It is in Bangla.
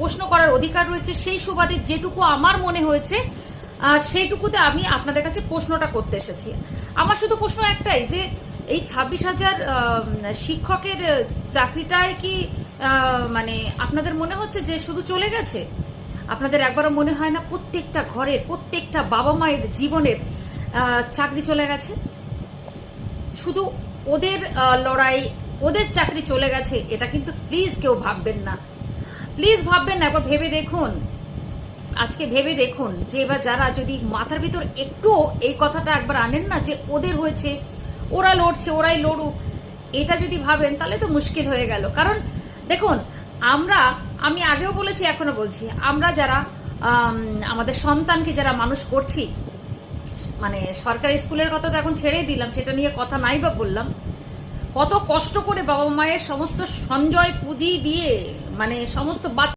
প্রশ্ন করার অধিকার রয়েছে। সেই সুবাদে যেটুকু আমার মনে হয়েছে সেইটুকুতে আমি আপনাদের কাছে প্রশ্নটা করতে এসেছি। আমার শুধু প্রশ্ন একটাই, যে এই 26,000 শিক্ষকের চাকরিটায় কি মানে আপনাদের মনে হচ্ছে যে শুধু চলে গেছে? আপনাদের একবারও মনে হয় না প্রত্যেকটা ঘরের, প্রত্যেকটা বাবা মায়ের জীবনের চাকরি চলে গেছে? শুধু ওদের লড়াই, ওদের চাকরি চলে গেছে, এটা কিন্তু প্লিজ কেউ ভাববেন না, প্লিজ ভাববেন না। একবার ভেবে দেখুন, আজকে ভেবে দেখুন যে এবার যারা যদি মাথার ভিতর একটু এই কথাটা একবার আনেন না যে ওদের হয়েছে, ওরা লড়ছে, ওরাই লড়ুক, এটা যদি ভাবেন তাহলে তো মুশকিল হয়ে গেল। কারণ দেখুন, আমি আগেও বলেছি, এখনো বলছি, আমরা যারা আমাদের সন্তানকে যারা মানুষ করছি, মানে সরকারি স্কুলের কথা তো এখন ছেড়েই দিলাম, সেটা নিয়ে কথা নাই বা বললাম, কত কষ্ট করে বাবা মায়ের সমস্ত সঞ্চয় পুঁজি দিয়ে, মানে সমস্ত